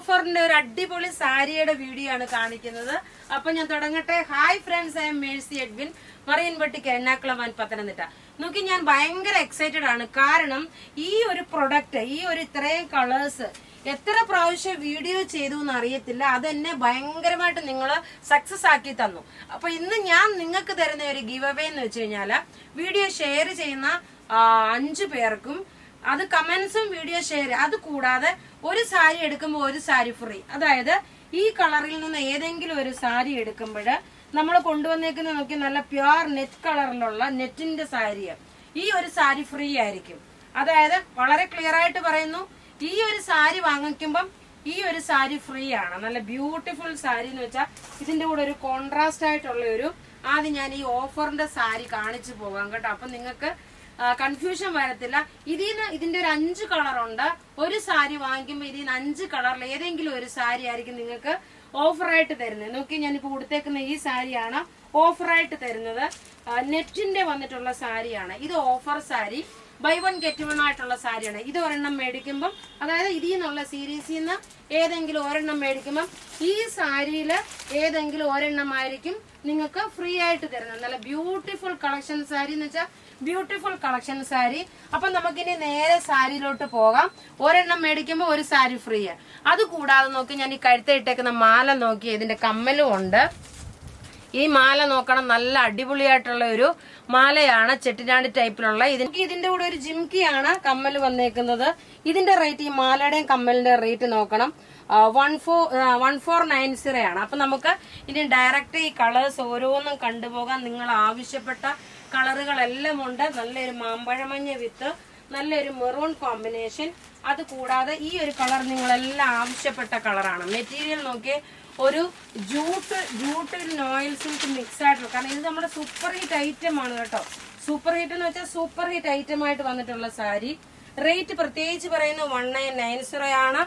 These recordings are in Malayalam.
ഓഫറിന്റെ ഒരു അടിപൊളി സാരിയുടെ വീഡിയോ ആണ് കാണിക്കുന്നത്. അപ്പൊ ഞാൻ തുടങ്ങട്ടെ. Hi friends, I am Mercy Edwin, മറിയൻപട്ടിക്ക് എറണാകുളം പത്തനംതിട്ട. നോക്കി, ഞാൻ ഭയങ്കര എക്സൈറ്റഡ് ആണ്. കാരണം ഈ ഒരു പ്രൊഡക്റ്റ്, ഈ ഒരു ഇത്രയും കളേഴ്സ് എത്ര പ്രാവശ്യം വീഡിയോ ചെയ്തു എന്ന് അറിയത്തില്ല. അതെന്നെ ഭയങ്കരമായിട്ട് നിങ്ങൾ സക്സസ് ആക്കി തന്നു. അപ്പൊ ഇന്ന് ഞാൻ നിങ്ങൾക്ക് തരുന്ന ഒരു ഗിവ് അവേ എന്ന് വെച്ച് കഴിഞ്ഞാല്, വീഡിയോ ഷെയർ ചെയ്യുന്ന 5 പേർക്കും അത് കമന്റ്സും വീഡിയോ ഷെയർ, അത് കൂടാതെ ഒരു സാരി എടുക്കുമ്പോൾ ഒരു സാരി ഫ്രീ. അതായത് ഈ കളറിൽ നിന്ന് ഏതെങ്കിലും ഒരു സാരി എടുക്കുമ്പോൾ നമ്മൾ കൊണ്ടുവന്നേക്കുന്ന നോക്കി നല്ല പ്യുവർ നെറ്റ് കളറിലുള്ള നെറ്റിന്റെ സാരി, ഈ ഒരു സാരി ഫ്രീ ആയിരിക്കും. അതായത് വളരെ ക്ലിയർ ആയിട്ട് പറയുന്നു, ഈ ഒരു സാരി വാങ്ങിക്കുമ്പം ഈ ഒരു സാരി ഫ്രീ ആണ്. നല്ല ബ്യൂട്ടിഫുൾ സാരി എന്ന് വെച്ചാൽ ഇതിന്റെ കൂടെ ഒരു കോൺട്രാസ്റ്റ് ആയിട്ടുള്ള ഒരു, ആദ്യം ഞാൻ ഈ ഓഫറിന്റെ സാരി കാണിച്ചു പോകാം കേട്ടോ. അപ്പൊ നിങ്ങൾക്ക് കൺഫ്യൂഷൻ വരത്തില്ല. ഇതിന്റെ ഒരു 5 കളറുണ്ട്. ഒരു സാരി വാങ്ങിക്കുമ്പോൾ ഇതിൽ നിന്ന് 5 കളറിൽ ഏതെങ്കിലും ഒരു സാരി ആയിരിക്കും നിങ്ങൾക്ക് ഓഫറായിട്ട് തരുന്നത്. നോക്കി, ഞാനിപ്പോ കൊടുത്തേക്കുന്ന ഈ സാരിയാണ് ഓഫറായിട്ട് തരുന്നത്. നെറ്റിന്റെ വന്നിട്ടുള്ള സാരിയാണ് ഇത്. ഓഫർ സാരി, ബൈ 1 ഗെറ്റ് 1 ആയിട്ടുള്ള സാരിയാണ് ഇത്. ഒരെണ്ണം മേടിക്കുമ്പം, അതായത് ഇതിൽ നിന്നുള്ള സീരീസിൽ നിന്ന് ഏതെങ്കിലും ഒരെണ്ണം മേടിക്കുമ്പം ഈ സാരിയില് ഏതെങ്കിലും ഒരെണ്ണമായിരിക്കും നിങ്ങൾക്ക് ഫ്രീ ആയിട്ട് തരുന്നത്. നല്ല ബ്യൂട്ടിഫുൾ കളക്ഷൻ സാരി എന്ന് വെച്ചാൽ ബ്യൂട്ടിഫുൾ കളക്ഷൻ സാരി. അപ്പൊ നമുക്കിനി നേരെ സാരിയിലോട്ട് പോകാം. ഒരെണ്ണം മേടിക്കുമ്പോൾ ഒരു സാരി ഫ്രീ. അത് കൂടാതെ നോക്കി, ഞാൻ ഈ കഴുത്തിട്ടേക്കുന്ന മാല നോക്കി, ഇതിന്റെ കമ്മലും ഉണ്ട്. ഈ മാല നോക്കണം, നല്ല അടിപൊളിയായിട്ടുള്ള ഒരു മാലയാണ്, ചെട്ടിനാട് ടൈപ്പിലുള്ള. ഇതിന്റെ കൂടെ ഒരു ജിംകിയാണ് കമ്മൽ വന്നേക്കുന്നത്. ഇതിന്റെ റേറ്റ്, ഈ മാലയുടെയും കമ്മലിന്റെ റേറ്റ് നോക്കണം, 1490 ആണ്. അപ്പൊ നമുക്ക് ഇനി ഡയറക്റ്റ് ഈ കളേഴ്സ് ഓരോന്നും കണ്ടുപോകാം. നിങ്ങൾ ആവശ്യപ്പെട്ട കളറുകളെല്ലാം ഉണ്ട്. നല്ലൊരു മാമ്പഴമഞ്ഞ വിത്ത് നല്ലൊരു മെറൂൺ കോമ്പിനേഷൻ. അത് കൂടാതെ ഈ ഒരു കളർ നിങ്ങളെല്ലാം ആവശ്യപ്പെട്ട കളറാണ്. മെറ്റീരിയൽ നോക്കിയേ, ഒരു ജൂട്ടിൽ നോയിൽ സിൽക്ക് മിക്സ് ആയിട്ടുള്ള, കാരണം ഇത് നമ്മുടെ സൂപ്പർ ഹിറ്റ് ഐറ്റം ആണ് കേട്ടോ. സൂപ്പർ ഹിറ്റ് എന്ന് വെച്ചാൽ സൂപ്പർ ഹിറ്റ് ഐറ്റം ആയിട്ട് വന്നിട്ടുള്ള സാരി. റേറ്റ് പ്രത്യേകിച്ച് പറയുന്നത് 1990 ആണ്.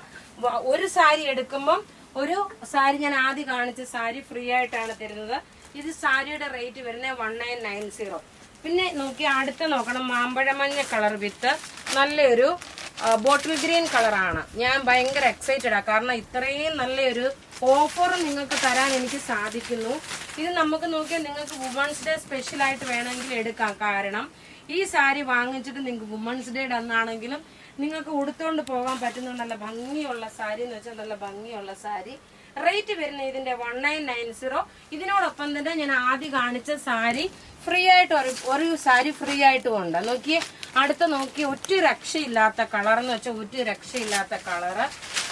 ഒരു സാരി എടുക്കുമ്പം ഒരു സാരി, ഞാൻ ആദ്യം കാണിച്ച സാരി ഫ്രീ ആയിട്ടാണ് തരുന്നത്. ഇത് സാരിയുടെ റേറ്റ് വരുന്നത് 1990. പിന്നെ നോക്കി, അടുത്ത നോക്കണം, മാമ്പഴമഞ്ഞ കളർ വിത്ത് നല്ലൊരു ബോട്ടിൽ ഗ്രീൻ കളറാണ്. ഞാൻ ഭയങ്കര എക്സൈറ്റഡാ, കാരണം ഇത്രയും നല്ലൊരു ഓഫർ നിങ്ങൾക്ക് തരാൻ എനിക്ക് സാധിക്കുന്നു. ഇത് നമുക്ക് നോക്കിയാൽ നിങ്ങൾക്ക് വുമൻസ് ഡേ സ്പെഷ്യൽ ആയിട്ട് വേണമെങ്കിൽ എടുക്കാം. കാരണം ഈ സാരി വാങ്ങിച്ചിട്ട് നിങ്ങൾക്ക് വുമൻസ് ഡേ അന്നാണെങ്കിലും നിങ്ങൾക്ക് ഉടുത്തോണ്ട് പോകാൻ പറ്റുന്ന നല്ല ഭംഗിയുള്ള സാരി എന്ന് വെച്ചാൽ നല്ല ഭംഗിയുള്ള സാരി. റേറ്റ് വരുന്ന ഇതിന്റെ 1990. ഇതിനോടൊപ്പം തന്നെ ഞാൻ ആദ്യം കാണിച്ച സാരി ഫ്രീ ആയിട്ട് ഒരു സാരി ഫ്രീ ആയിട്ടും ഉണ്ട്. നോക്കിയേ, അടുത്ത നോക്കി, ഒറ്റ രക്ഷയില്ലാത്ത കളർ എന്ന് വെച്ചാൽ ഒറ്റ രക്ഷയില്ലാത്ത കളറ്.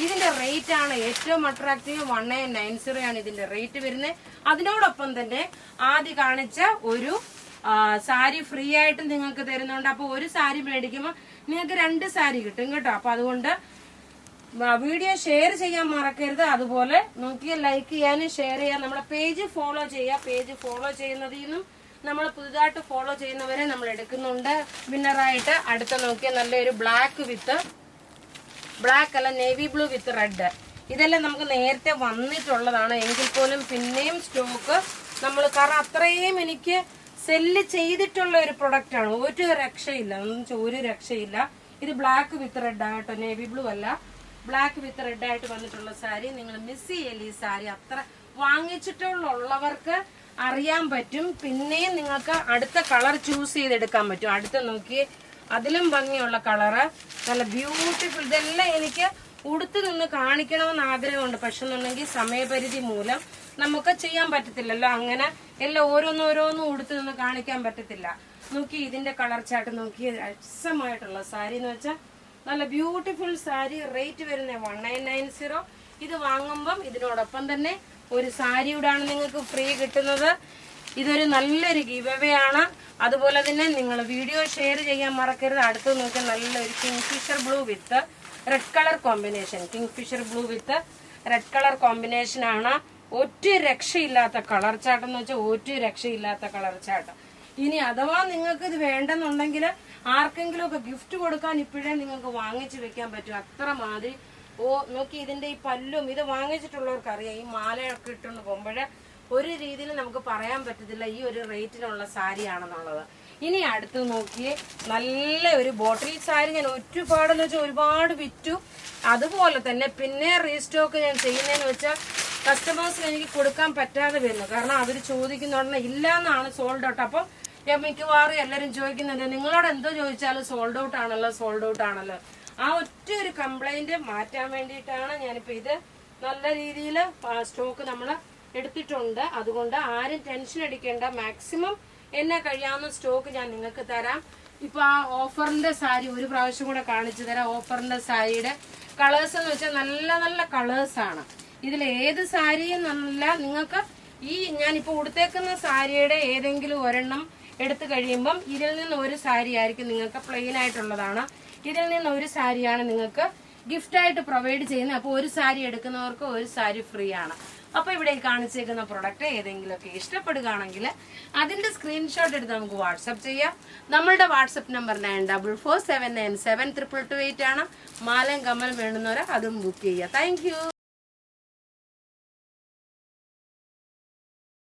ഇതിന്റെ റേറ്റ് ആണ് ഏറ്റവും അട്രാക്റ്റീവ്, 1990 ആണ് ഇതിന്റെ റേറ്റ് വരുന്നത്. അതിനോടൊപ്പം തന്നെ ആദ്യം കാണിച്ച ഒരു സാരി ഫ്രീ ആയിട്ട് നിങ്ങൾക്ക് തരുന്നുണ്ട്. അപ്പൊ ഒരു സാരി മേടിക്കുമ്പോൾ നിങ്ങൾക്ക് 2 സാരി കിട്ടും കേട്ടോ. അപ്പൊ അതുകൊണ്ട് വീഡിയോ ഷെയർ ചെയ്യാൻ മറക്കരുത്. അതുപോലെ നോക്കിയാൽ ലൈക്ക് ചെയ്യാനും ഷെയർ ചെയ്യാൻ, നമ്മളെ പേജ് ഫോളോ ചെയ്യുക. പേജ് ഫോളോ ചെയ്യുന്നതിൽ നിന്നും നമ്മൾ പുതുതായിട്ട് ഫോളോ ചെയ്യുന്നവരെ നമ്മൾ എടുക്കുന്നുണ്ട് വിന്നറായിട്ട്. അടുത്ത നോക്കിയാൽ നല്ലൊരു ബ്ലാക്ക് അല്ല, നേവി ബ്ലൂ വിത്ത് റെഡ്. ഇതെല്ലാം നമുക്ക് നേരത്തെ വന്നിട്ടുള്ളതാണ്. എങ്കിൽ പോലും പിന്നെയും സ്റ്റോക്ക് നമ്മൾ, കാരണം അത്രയും എനിക്ക് സെല്ല് ചെയ്തിട്ടുള്ള ഒരു പ്രൊഡക്റ്റ് ആണ്. ഒരു രക്ഷയില്ല, ഒരു രക്ഷയില്ല. ഇത് ബ്ലാക്ക് വിത്ത് റെഡ് ആട്ടോ, നേവി ബ്ലൂ അല്ല, ബ്ലാക്ക് വിത്ത് റെഡ് ആയിട്ട് വന്നിട്ടുള്ള സാരി. നിങ്ങൾ മിസ് ചെയ്യല്ല ഈ സാരി. അത്ര വാങ്ങിച്ചിട്ടുള്ളവർക്ക് അറിയാൻ പറ്റും. പിന്നെയും നിങ്ങൾക്ക് അടുത്ത കളർ ചൂസ് ചെയ്തെടുക്കാൻ പറ്റും. അടുത്ത നോക്കി, അതിലും ഭംഗിയുള്ള കളറ്, നല്ല ബ്യൂട്ടിഫുൾ. ഇതെല്ലാം എനിക്ക് ഉടുത്ത് നിന്ന് കാണിക്കണമെന്ന് ആഗ്രഹമുണ്ട്. പക്ഷെ എന്നുണ്ടെങ്കിൽ സമയപരിധി മൂലം നമുക്ക് ചെയ്യാൻ പറ്റത്തില്ലല്ലോ. അങ്ങനെ എല്ലാം ഓരോന്നോരോന്നും ഉടുത്ത് നിന്ന് കാണിക്കാൻ പറ്റത്തില്ല. നോക്കി, ഇതിന്റെ കളർ ചാർട്ട് നോക്കി, രസമായിട്ടുള്ള സാരി എന്ന് വെച്ചാൽ നല്ല ബ്യൂട്ടിഫുൾ സാരി. റേറ്റ് വരുന്നത് 1990. ഇത് വാങ്ങുമ്പം ഇതിനോടൊപ്പം തന്നെ ഒരു സാരിയോടാണ് നിങ്ങൾക്ക് ഫ്രീ കിട്ടുന്നത്. ഇതൊരു നല്ലൊരു ഗിവ് അവേ ആണ്. അതുപോലെ തന്നെ നിങ്ങൾ വീഡിയോ ഷെയർ ചെയ്യാൻ മറക്കരുത്. അടുത്ത് നോക്കിയാൽ നല്ലൊരു kingfisher blue with red colour combination. Kingfisher blue with red colour combination ആണ്. ഒറ്റ രക്ഷയില്ലാത്ത കളർ ചാട്ടം എന്ന് വെച്ചാൽ ഒറ്റ രക്ഷയില്ലാത്ത കളർ ചാട്ടം. ഇനി അഥവാ നിങ്ങൾക്ക് ഇത് വേണ്ടെന്നുണ്ടെങ്കിൽ ആർക്കെങ്കിലും ഒക്കെ ഗിഫ്റ്റ് കൊടുക്കാൻ ഇപ്പോഴേ നിങ്ങൾക്ക് വാങ്ങിച്ചു വെക്കാൻ പറ്റും. അത്രമാതിരി നോക്കി, ഇതിന്റെ ഈ പല്ലും, ഇത് വാങ്ങിച്ചിട്ടുള്ളവർക്ക് അറിയാം. ഈ മാലയൊക്കെ ഇട്ടുകൊണ്ട് പോകുമ്പോഴേ ഒരു രീതിയിൽ നമുക്ക് പറയാൻ പറ്റത്തില്ല ഈ ഒരു റേറ്റിനുള്ള സാരിയാണെന്നുള്ളത്. ഇനി അടുത്ത് നോക്കിയേ, നല്ല ഒരു ബോട്ടിൽ സാരി ഞാൻ ഒരുപാടെന്ന് വെച്ചാൽ ഒരുപാട് വിറ്റു. അതുപോലെ തന്നെ പിന്നെ റീസ്റ്റോക്ക് ഞാൻ ചെയ്യുന്നതെന്ന് വെച്ചാൽ കസ്റ്റമേഴ്സിന് എനിക്ക് കൊടുക്കാൻ പറ്റാതെ വരുന്നു. കാരണം അവർ ചോദിക്കുന്ന ഇല്ല എന്നാണ് സോൾഡ് ഔട്ട്. അപ്പം ഞാൻ മിക്കവാറും എല്ലാവരും ചോദിക്കുന്നുണ്ട്, നിങ്ങളോട് എന്തോ ചോദിച്ചാലും സോൾഡ് ഔട്ട് ആണല്ലോ, സോൾഡ് ഔട്ട് ആണല്ലോ. ആ ഒറ്റ ഒരു കംപ്ലൈന്റ് മാറ്റാൻ വേണ്ടിയിട്ടാണ് ഞാനിപ്പോൾ ഇത് നല്ല രീതിയിൽ സ്റ്റോക്ക് നമ്മൾ എടുത്തിട്ടുണ്ട്. അതുകൊണ്ട് ആരും ടെൻഷൻ അടിക്കേണ്ട. മാക്സിമം എന്നെ കഴിയാവുന്ന സ്റ്റോക്ക് ഞാൻ നിങ്ങൾക്ക് തരാം. ഇപ്പൊ ആ ഓഫറിന്റെ സാരി ഒരു പ്രാവശ്യം കൂടെ കാണിച്ചു തരാം. ഓഫറിന്റെ സാരിയുടെ കളേഴ്സ് എന്ന് വെച്ചാൽ നല്ല നല്ല കളേഴ്സ് ആണ്. ഇതിൽ ഏത് സാരിയും നല്ല നിങ്ങൾക്ക് ഈ ഞാനിപ്പോ ഉടുത്തേക്കുന്ന സാരിയുടെ ഏതെങ്കിലും ഒരെണ്ണം എടുത്തു കഴിയുമ്പം ഇതിൽ നിന്ന് ഒരു സാരി ആയിരിക്കും നിങ്ങൾക്ക് പ്ലെയിൻ ആയിട്ടുള്ളതാണ്. ഇതിൽ നിന്ന് ഒരു സാരിയാണ് നിങ്ങൾക്ക് ഗിഫ്റ്റ് ആയിട്ട് പ്രൊവൈഡ് ചെയ്യുന്നത്. അപ്പോൾ ഒരു സാരി എടുക്കുന്നവർക്ക് ഒരു സാരി ഫ്രീ ആണ്. അപ്പൊ ഇവിടെ കാണിച്ചേക്കുന്ന പ്രൊഡക്റ്റ് ഏതെങ്കിലുമൊക്കെ ഇഷ്ടപ്പെടുകയാണെങ്കിൽ അതിന്റെ സ്ക്രീൻഷോട്ട് എടുത്ത് നമുക്ക് വാട്സപ്പ് ചെയ്യാം. നമ്മളുടെ വാട്സപ്പ് നമ്പർ 9447972228 ആണ്. മാലയും കമ്മലും വേണ്ടുന്നവരെ അതും ബുക്ക് ചെയ്യുക. Thank you.